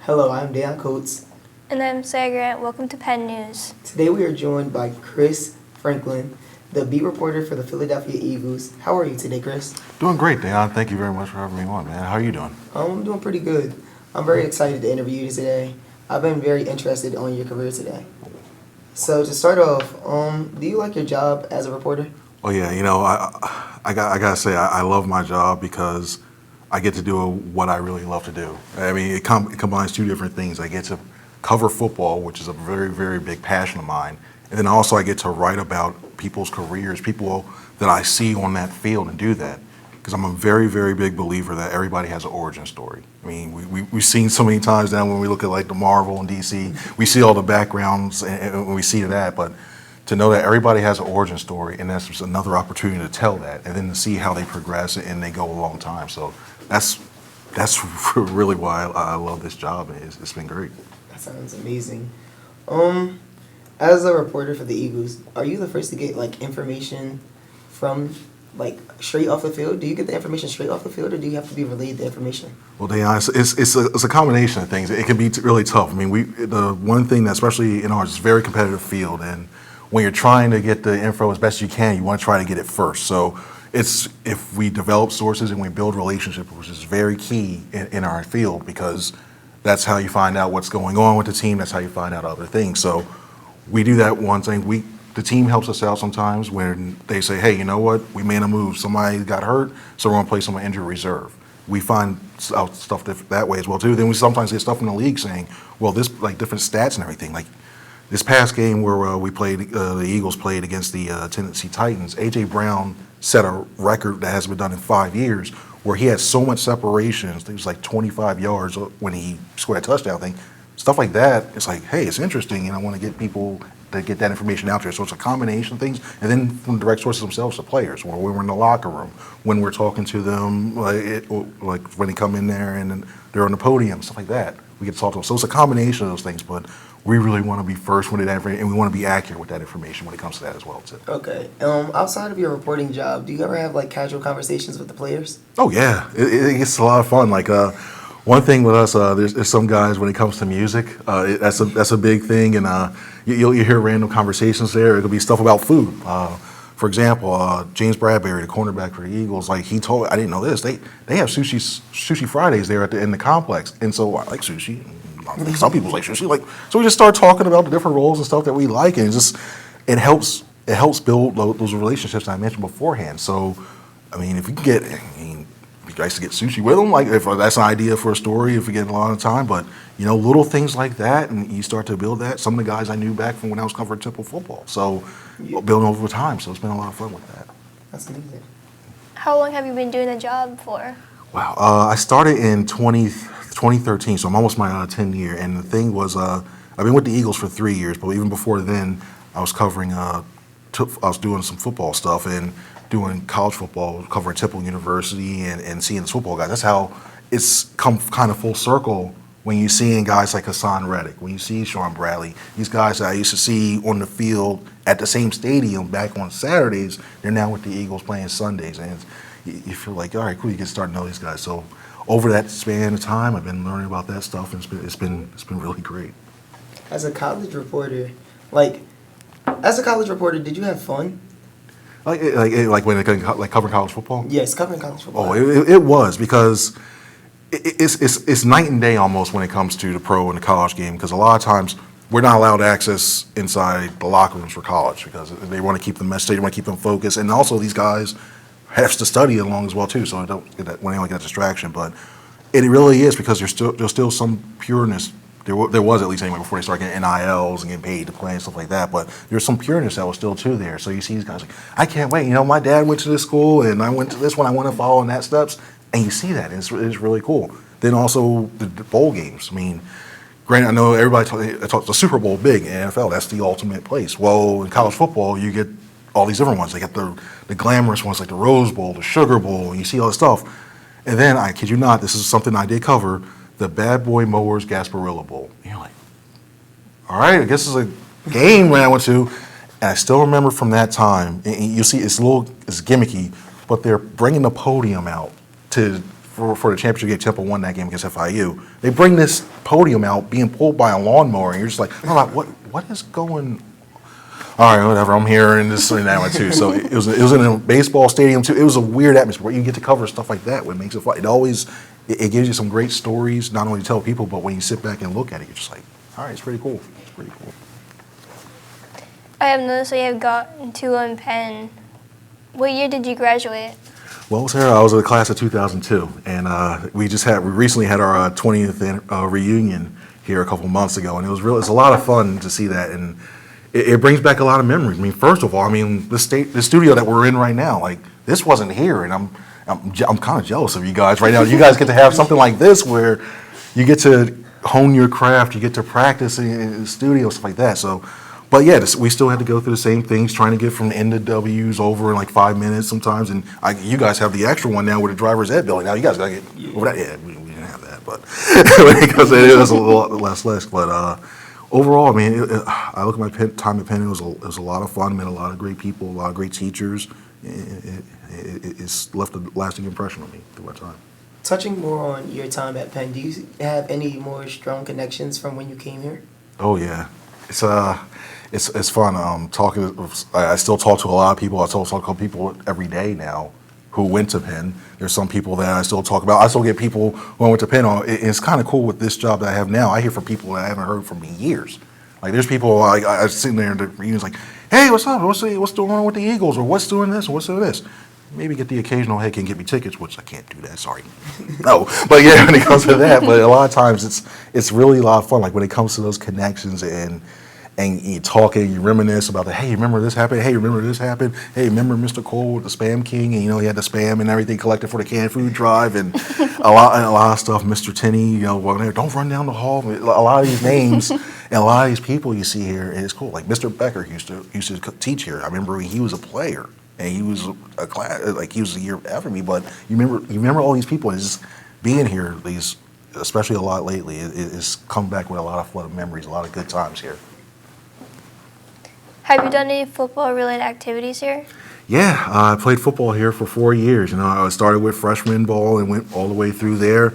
Hello, I'm Dan Coates. And I'm Sarah Grant. Welcome to Penn News. Today we are joined by Chris Franklin, the beat reporter for the Philadelphia Eagles. How are you today, Chris? Doing great, Dan. Thank you very much for having me on, man. How are you doing? I'm doing pretty good. I'm very excited to interview you today. I've been very interested on your career today. So to start off, do you like your job as a reporter? Oh yeah, I gotta say I love my job because I get to do what I really love to do. I mean, it combines two different things. I get to cover football, which is a very, very big passion of mine, and then also I get to write about people's careers, people that I see on that field, and do that. Because I'm a very, very big believer that everybody has an origin story. I mean, we've seen so many times now when we look at like the Marvel and DC, we see all the backgrounds and we see that, but to know that everybody has an origin story, and that's just another opportunity to tell that, and then to see how they progress and they go a long time. So that's really why I love this job. It's been great. That sounds amazing. As a reporter for the Eagles, are you the first to get like information from like straight off the field? Do you get the information straight off the field, or do you have to be relayed the information? Well, to be honest, it's a combination of things. It can be really tough. I mean, the one thing that, especially in ours, is a very competitive field, and when you're trying to get the info as best you can, you want to try to get it first. So if we develop sources and we build relationships, which is very key in our field, because that's how you find out what's going on with the team. That's how you find out other things. So we do that one thing. The team helps us out sometimes when they say, hey, you know what, we made a move. Somebody got hurt, so we're going to play some injury reserve. We find out stuff that way as well, too. Then we sometimes get stuff from the league saying, well, this, like different stats and everything. Like this past game where we played, the Eagles played against the Tennessee Titans, A.J. Brown set a record that hasn't been done in 5 years where he had so much separation. It was like 25 yards when he scored a touchdown thing. Stuff like that, it's like, hey, it's interesting, and I want to get people to get that information out there. So it's a combination of things, and then from direct sources themselves, the players, when we're in the locker room, when we're talking to them, like when they come in there and they're on the podium, stuff like that. We get to talk to them. So it's a combination of those things, but we really want to be first with that information, and we want to be accurate with that information when it comes to that as well, too. Okay. Outside of your reporting job, do you ever have like casual conversations with the players? Oh yeah, it gets a lot of fun. Like one thing with us, there's some guys when it comes to music, that's a big thing, and you hear random conversations there. It'll be stuff about food. For example, James Bradbury, the cornerback for the Eagles, like he told, I didn't know this. They have sushi Fridays there in the complex, and so I like sushi. Some people like sushi, so we just start talking about the different roles and stuff that we like, and it helps build those relationships that I mentioned beforehand. So, I mean, if we can get, we guys to get sushi with them, like if that's an idea for a story, if we get a lot of time, but little things like that, and you start to build that. Some of the guys I knew back from when I was covering Temple football, so building over time. So it's been a lot of fun with that. That's amazing. How long have you been doing the job for? Wow, I started in 2013, so I'm almost my 10th year. And the thing was, I've been with the Eagles for 3 years, but even before then, I was covering, I was doing some football stuff and doing college football, covering Temple University and seeing the football guys. That's how it's come kind of full circle when you're seeing guys like Hassan Reddick, when you see Sean Bradley, these guys that I used to see on the field at the same stadium back on Saturdays, they're now with the Eagles playing Sundays. And you feel like, all right, cool, you get to start to know these guys. So over that span of time, I've been learning about that stuff, and it's been really great. As a college reporter, did you have fun? Like when like covering college football? Yes, covering college football. Oh, it was, because it's night and day almost when it comes to the pro and the college game, because a lot of times we're not allowed access inside the locker rooms for college because they want to keep the message, they want to keep them focused, and also these guys have to study along as well too, so don't get that when they don't get that distraction. But it really is, because there's still some pureness. There was, at least anyway, before they started getting NILs and getting paid to play and stuff like that. But there's some pureness that was still too there. So you see these guys like, I can't wait. My dad went to this school and I went to this one. I want to follow in that steps. And you see that, and it's really cool. Then also the bowl games. I mean, granted, I know everybody talks the Super Bowl big in the NFL. That's the ultimate place. Well, in college football, you get all these different ones. They got the glamorous ones like the Rose Bowl, the Sugar Bowl, and you see all this stuff. And then, I kid you not, this is something I did cover, the Bad Boy Mowers Gasparilla Bowl. And you're like, all right, I guess it's a game when I went to. And I still remember from that time, and you see it's gimmicky, but they're bringing the podium out for the championship game, Temple won that game against FIU. They bring this podium out being pulled by a lawnmower, and you're just like, I'm like, what is going? All right, whatever. I'm here and this and that one too. So it was in a baseball stadium too. It was a weird atmosphere where you get to cover stuff like that. What makes it fun? It gives you some great stories, not only to tell people, but when you sit back and look at it, you're just like, all right, it's pretty cool. It's pretty cool. I have noticed that you have gotten to in Penn. What year did you graduate? Well, Sarah, I was in the class of 2002, and we recently had our 20th reunion here a couple months ago, and it's a lot of fun to see that, and it brings back a lot of memories. I mean, first of all, the studio that we're in right now, like this wasn't here, and I'm kind of jealous of you guys right now. You guys get to have something like this where you get to hone your craft, you get to practice in the studio, stuff like that. So. But yeah, we still had to go through the same things, trying to get from the N to W's over in like 5 minutes sometimes. And you guys have the extra one now with the driver's ed building. Now you guys got to get over that. Yeah, we didn't have that, but because it was a lot less. But overall, I mean, I look at my time at Penn. It was a lot of fun. Met a lot of great people, a lot of great teachers. It's left a lasting impression on me through my time. Touching more on your time at Penn, do you have any more strong connections from when you came here? Oh yeah, it's fun talking. I still talk to a lot of people. I still talk to people every day now who went to Penn. There's some people that I still talk about. I still get people who I went to Penn on. It's kind of cool with this job that I have now. I hear from people that I haven't heard from in years. Like there's people I sitting there in the reunions like, hey, what's up? What's going on with the Eagles? Or what's doing this? Or what's doing this? Maybe get the occasional, hey, can you get me tickets? Which I can't do that. Sorry. No, but yeah, when it comes to that, but a lot of times it's really a lot of fun. Like when it comes to those connections and you talk and you reminisce about hey, remember this happened? Hey, remember this happened? Hey, remember Mr. Cole with the Spam King? And he had the spam and everything collected for the canned food drive and a lot of stuff. Mr. Tenney, don't run down the hall. A lot of these names and a lot of these people you see here is cool. Like Mr. Becker used to teach here. I remember when he was a player and he was a class he was a year after me. But you remember all these people and just being here. Especially a lot lately, it's come back with a lot of flood of memories, a lot of good times here. Have you done any football-related activities here? Yeah, I played football here for 4 years. I started with freshman ball and went all the way through there.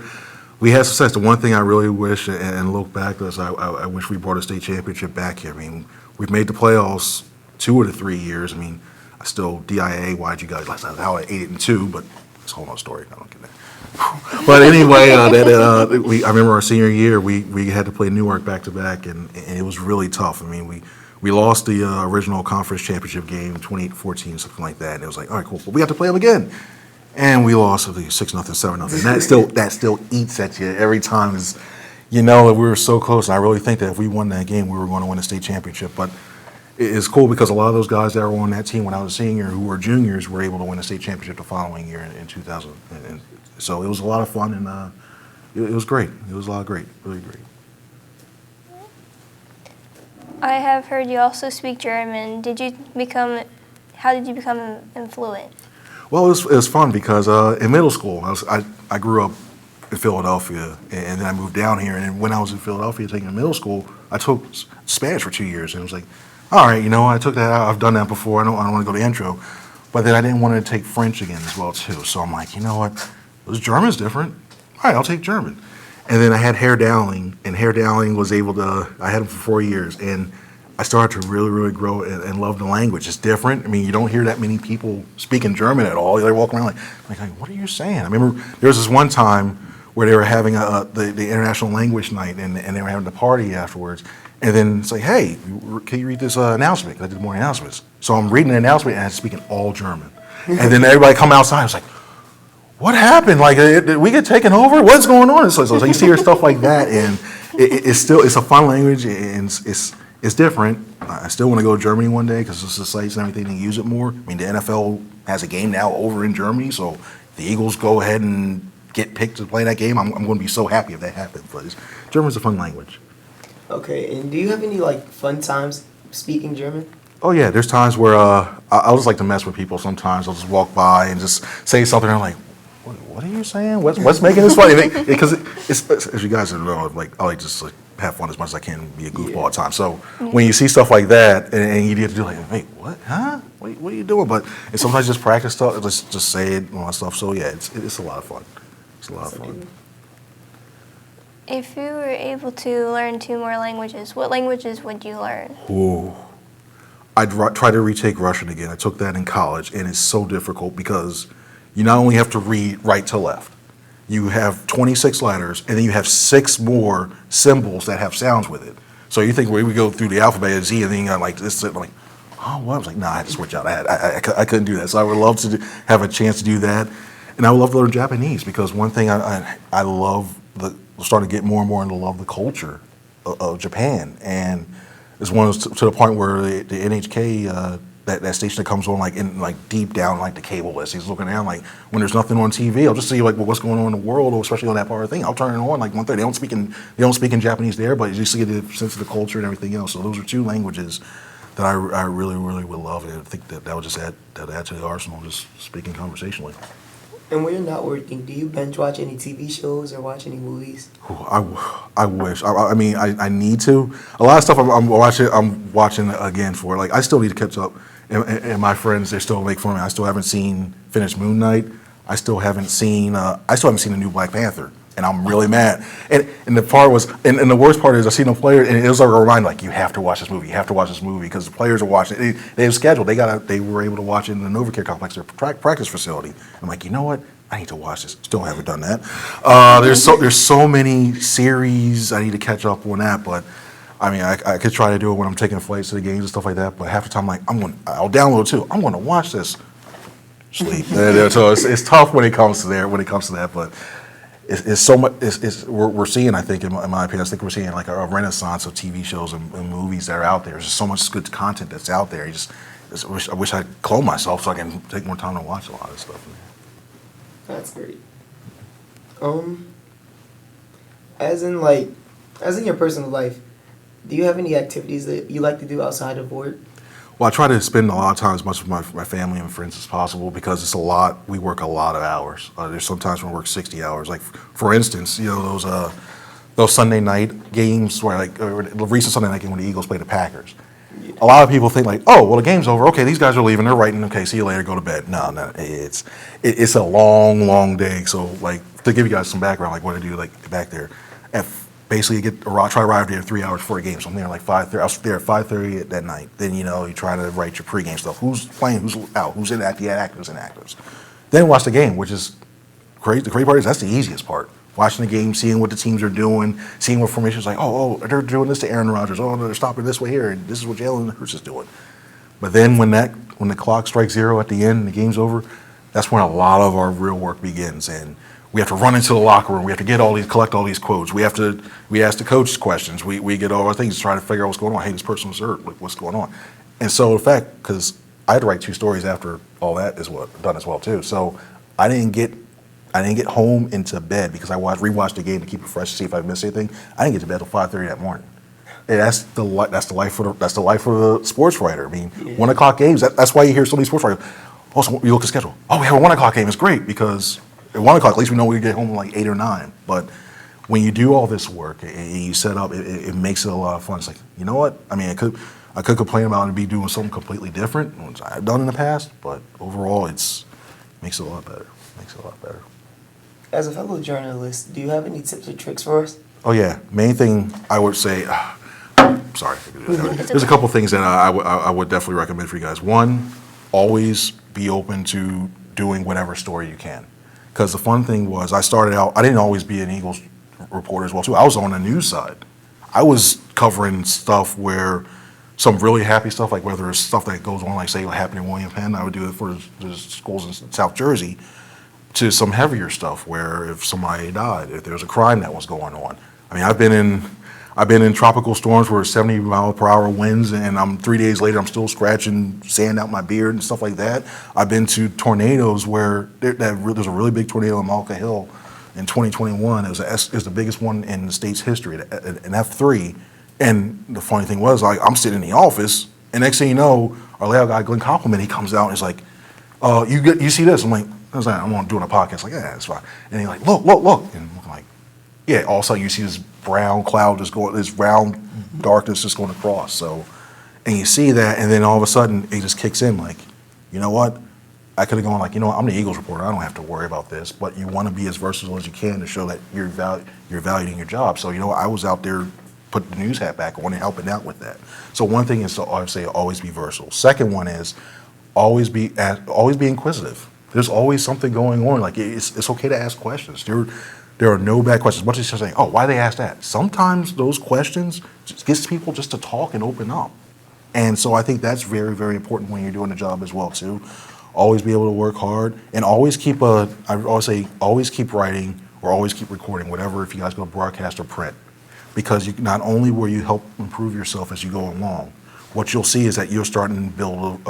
We had success. The one thing I really wish and look back is I wish we brought a state championship back here. I mean, we've made the playoffs 2 of the 3 years. I mean, I still DIA. Why'd you guys last time? How I 8-2, but it's a whole other story. I don't get that. But anyway, I remember our senior year we had to play Newark back to back, and it was really tough. I mean, we lost the original conference championship game, 28-14, something like that. And it was like, all right, cool. But we have to play them again. And we lost 6-0, 7-0. That still eats at you every time. We were so close. And I really think that if we won that game, we were going to win the state championship. But it's cool because a lot of those guys that were on that team when I was a senior who were juniors were able to win the state championship the following year in 2000. And so it was a lot of fun, and it was great. It was a lot of really great. I have heard you also speak German. How did you become fluent? Well, it was fun because in middle school, I grew up in Philadelphia, and then I moved down here. And when I was in Philadelphia taking middle school, I took Spanish for 2 years, and it was like, all right, I took that out. I've done that before. I don't want to go to intro, but then I didn't want to take French again as well too. So I'm like, you know what? German's different. All right, I'll take German. And then I had Herr Dowling, and Herr Dowling I had him for 4 years, and I started to really, really grow and love the language. It's different. I mean, you don't hear that many people speaking German at all. They're walking around like, what are you saying? I remember there was this one time where they were having the International Language Night, and they were having the party afterwards. And then it's like, hey, can you read this announcement? Because I did morning announcements. So I'm reading the announcement, and I'm speaking all German. And then everybody come outside. I was like, what happened? Like, did we get taken over? What's going on? So you see stuff like that, and it's a fun language, and it's different. I still want to go to Germany one day because it's the sites and everything, and use it more. I mean, the NFL has a game now over in Germany, so if the Eagles go ahead and get picked to play that game, I'm going to be so happy if that happens. But German's a fun language. Okay, and do you have any fun times speaking German? Oh yeah, there's times where I'll just like to mess with people. Sometimes I'll just walk by and just say something. And I'm like, what are you saying? What's making this funny? Because it's as you guys know, I like just have fun as much as I can, be a goofball at times. So when you see stuff like that, and you get to do wait, what? Huh? What are you doing? But sometimes just practice stuff, just say it and all that stuff. So yeah, it's a lot of fun. It's a lot of fun. If you were able to learn 2 more languages, what languages would you learn? Ooh. I'd try to retake Russian again. I took that in college, and it's so difficult because you not only have to read right to left, you have 26 letters, and then you have 6 more symbols that have sounds with it. So you think we would go through the alphabet at Z, and then you got like this, and like, oh, what? I was like, nah, I had to switch out. I couldn't do that. So I would love to have a chance to do that, and I would love to learn Japanese because one thing I love starting to get more and more into love the culture of Japan, and it's one of those to the point where the NHK that station that comes on like deep down like the cable list. He's looking down like when there's nothing on TV, I'll just see like what's going on in the world, or especially on that part of the thing. I'll turn it on like 1:30. They don't speak in Japanese there, but you see the sense of the culture and everything else. So those are 2 languages that I really would love, and I think that would just add to the arsenal, just speaking conversationally. And when you're not working, do you binge watch any TV shows or watch any movies? I wish. I mean, I need to. A lot of stuff I'm watching again for. Like, I still need to catch up. And my friends, they still make fun of me. I still haven't finished Moon Knight. I still haven't seen the new Black Panther. And I'm really mad. And the part was, and the worst part is I see no players, and it was like a reminder, like, you have to watch this movie. You have to watch this movie because the players are watching it. They have scheduled. They were able to watch it in the NovaCare complex, their practice facility. I'm like, you know what? I need to watch this. Still haven't done that. There's so many series I need to catch up on that, but I mean, I could try to do it when I'm taking flights to the games and stuff like that. But half the time, like, I'll download it too. I'm going to watch this. Sleep. So it's tough when it comes to that, but. It's so much. We're seeing. I think, in my opinion, we're seeing like a renaissance of TV shows and movies that are out there. There's just so much good content that's out there. I wish I'd clone myself so I can take more time to watch a lot of stuff. That's great. As in your personal life, do you have any activities that you like to do outside of work? Well, I try to spend a lot of time as much with my family and friends as possible because it's a lot. We work a lot of hours. There's sometimes when we work 60 hours. Like, for instance, those Sunday night games where the recent Sunday night game when the Eagles played the Packers. Yeah. A lot of people think like, oh, well, the game's over. Okay, these guys are leaving. They're writing. Okay, see you later. Go to bed. No, it's a long day. So, like, to give you guys some background, like what I do, like back there, basically try to arrive there 3 hours before the game. So I'm there like 5:30. I was there at 5:30 that night. Then you try to write your pregame stuff. Who's playing? Who's out? Who's in active? Actors and actors. Then watch the game, which is crazy. The crazy part is that's the easiest part. Watching the game, seeing what the teams are doing, seeing what formations like. Oh, they're doing this to Aaron Rodgers. Oh, they're stopping this way here, and this is what Jalen Hurts is doing. But then when the clock strikes 0 at the end and the game's over, that's when a lot of our real work begins. And we have to run into the locker room. We have to collect all these quotes. We ask the coach questions. We get all our things to try to figure out what's going on. Hey, this person was hurt. What's going on? And so, in fact, because I had to write 2 stories after all that is done as well too. So I didn't get home into bed because I rewatched the game to keep it fresh to see if I missed anything. I didn't get to bed till 5:30 that morning. And that's the life of the sports writer. I mean, 1 o'clock games. That's why you hear so many sports writers. Also, you look at the schedule. Oh, we have a 1 o'clock game. It's great because at 1 o'clock, at least we know we get home at like 8 or 9. But when you do all this work and you set up, it makes it a lot of fun. It's like, you know what? I mean, I could complain about it and be doing something completely different, which I've done in the past, but overall, makes it a lot better. As a fellow journalist, do you have any tips or tricks for us? Oh yeah, main thing I would say. Sorry, there's a couple things that I would definitely recommend for you guys. One, always be open to doing whatever story you can. Because the fun thing was, I started out, I didn't always be an Eagles reporter as well, too. I was on the news side. I was covering stuff where some really happy stuff, like whether it's stuff that goes on, like say what happened in William Penn, I would do it for the schools in South Jersey, to some heavier stuff where if somebody died, if there's a crime that was going on. I mean, I've been in tropical storms where 70-mile-per-hour winds, and 3 days later I'm still scratching sand out my beard and stuff like that. I've been to tornadoes where there's a really big tornado in Malka Hill in 2021. It was the biggest one in the state's history, an F3. And the funny thing was, like, I'm sitting in the office, and next thing you know, our layout guy, Glenn Compliment, he comes out and he's like, you see this? I'm like, I'm doing a podcast. Like, yeah, that's fine. And he's like, look. And I'm like, yeah, all of a sudden you see this brown cloud this round darkness just going across. So, and you see that, and then all of a sudden it just kicks in like, you know what? I could have gone like, I'm the Eagles reporter. I don't have to worry about this. But you want to be as versatile as you can to show that you're valued in your job. So, I was out there, put the news hat back on and helping out with that. So one thing is to, I would say, always be versatile. Second one is always be inquisitive. There's always something going on. Like it's okay to ask questions. There are no bad questions. Much as you're saying, oh, why they ask that? Sometimes those questions just gets people just to talk and open up. And so I think that's very, very important when you're doing the job as well too. Always be able to work hard and always keep always keep writing or always keep recording, whatever, if you guys go broadcast or print. Because not only will you help improve yourself as you go along, what you'll see is that you're starting to build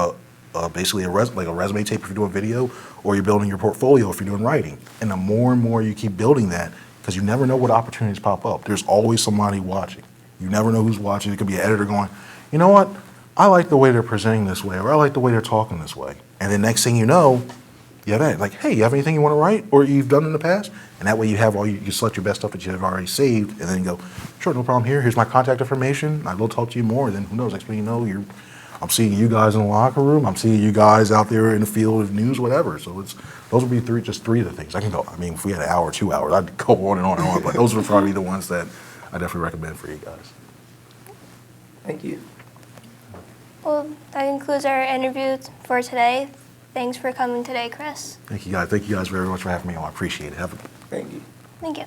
basically a resume tape if you're doing video, or you're building your portfolio if you're doing writing. And the more and more you keep building that, because you never know what opportunities pop up. There's always somebody watching. You never know who's watching. It could be an editor going, you know what? I like the way they're presenting this way, or I like the way they're talking this way. And then next thing you know, you have that, like, hey, you have anything you want to write or you've done in the past? And that way you have you select your best stuff that you have already saved, and then you go, sure, no problem here. Here's my contact information. I will talk to you more. Then who knows? Next thing you know, I'm seeing you guys in the locker room. I'm seeing you guys out there in the field of news, whatever. So those would be just three of the things. I can go. I mean, if we had an hour or 2 hours, I'd go on and on and on. But those would probably be the ones that I definitely recommend for you guys. Thank you. Well, that concludes our interview for today. Thanks for coming today, Chris. Thank you guys. Thank you guys very much for having me on. I appreciate it. Thank you. Thank you.